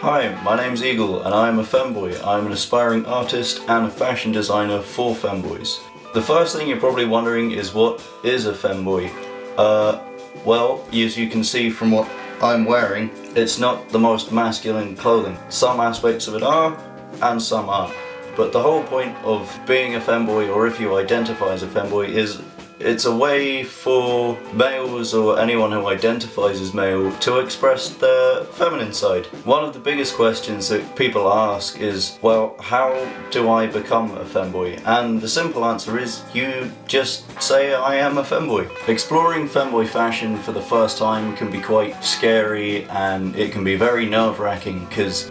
Hi, my name's Eagle and I am a femboy. I'm an aspiring artist and a fashion designer for femboys. The first thing you're probably wondering is, what is a femboy? Well, as you can see from what I'm wearing, it's not the most masculine clothing. Some aspects of it are, and some aren't. But the whole point of being a femboy, or if you identify as a femboy, is it's a way for males or anyone who identifies as male to express their feminine side. One of the biggest questions that people ask is, well, how do I become a femboy? And the simple answer is, you just say, I am a femboy. Exploring femboy fashion for the first time can be quite scary, and it can be very nerve-wracking because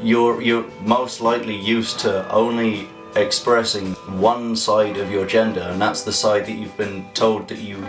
you're most likely used to only expressing one side of your gender, and that's the side that you've been told that you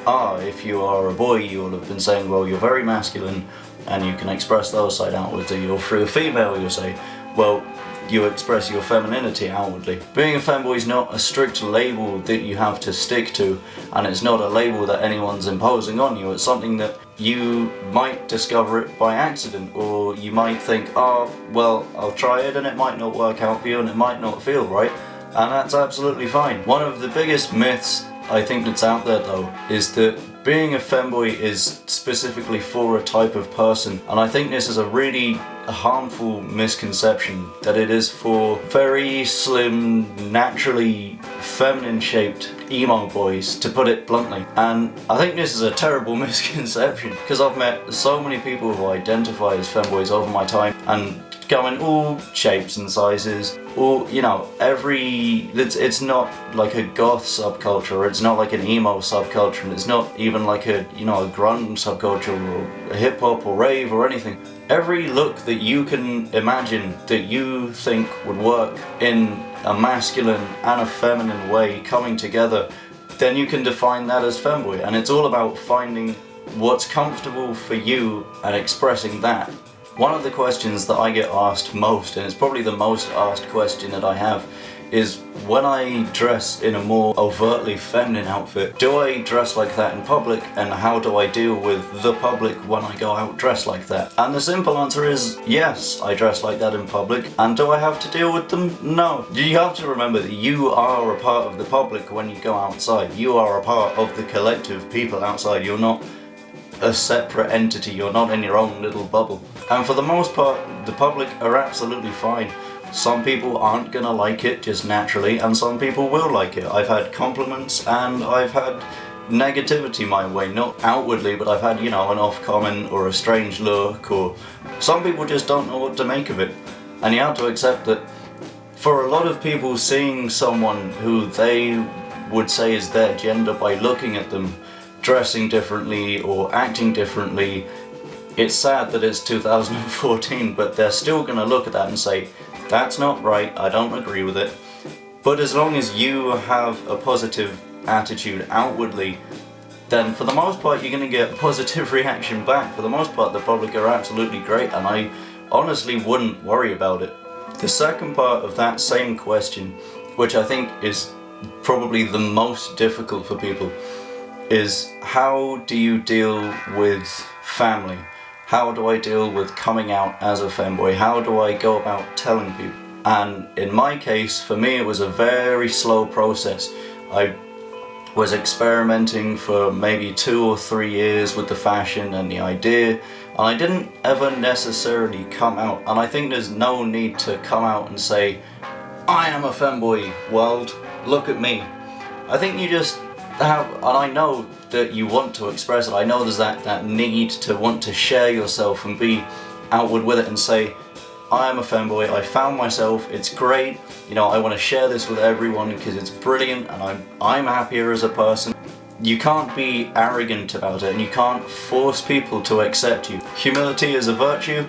are. If you are a boy, you will have been saying, well, you're very masculine and you can express those side outwards. Or you're through a female, you'll say, well, you express your femininity outwardly. Being a femboy is not a strict label that you have to stick to, and it's not a label that anyone's imposing on you. It's something that you might discover it by accident, or you might think, oh, well, I'll try it and it might not work out for you and it might not feel right, and that's absolutely fine. One of the biggest myths I think that's out there though is that being a femboy is specifically for a type of person, and I think this is a really harmful misconception, that it is for very slim, naturally feminine shaped emo boys, to put it bluntly. And I think this is a terrible misconception, because I've met so many people who identify as femboys over my time and go in all shapes and sizes, or it's not like a goth subculture, or it's not like an emo subculture, and it's not even like a grunge subculture or a hip hop or rave or anything. Every look that you can imagine that you think would work in a masculine and a feminine way coming together, then you can define that as femboy, and it's all about finding what's comfortable for you and expressing that. One of the questions that I get asked most, and it's probably the most asked question that I have, is when I dress in a more overtly feminine outfit, do I dress like that in public, and how do I deal with the public when I go out dressed like that? And the simple answer is yes, I dress like that in public. And do I have to deal with them? No. You have to remember that you are a part of the public when you go outside. You are a part of the collective people outside. You're not a separate entity, you're not in your own little bubble. And for the most part, the public are absolutely fine. Some people aren't gonna like it just naturally, and some people will like it. I've had compliments and I've had negativity my way, not outwardly, but I've had, an off comment or a strange look, or some people just don't know what to make of it. And you have to accept that for a lot of people, seeing someone who they would say is their gender by looking at them dressing differently or acting differently, it's sad that it's 2014, but they're still gonna look at that and say, that's not right, I don't agree with it. But as long as you have a positive attitude outwardly, then for the most part you're gonna get a positive reaction back. For the most part, the public are absolutely great, and I honestly wouldn't worry about it. The second part of that same question, which I think is probably the most difficult for people, is how do you deal with family? How do I deal with coming out as a femboy? How do I go about telling people? And in my case, for me, it was a very slow process. I was experimenting for maybe 2 or 3 years with the fashion and the idea, and I didn't ever necessarily come out. And I think there's no need to come out and say, I am a femboy, world, look at me. I think you just have, and I know that you want to express it, I know there's that need to want to share yourself and be outward with it and say, I am a femboy, I found myself, it's great, I want to share this with everyone because it's brilliant and I'm happier as a person. You can't be arrogant about it, and you can't force people to accept you. Humility is a virtue,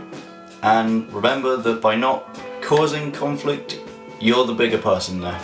and remember that by not causing conflict, you're the bigger person there.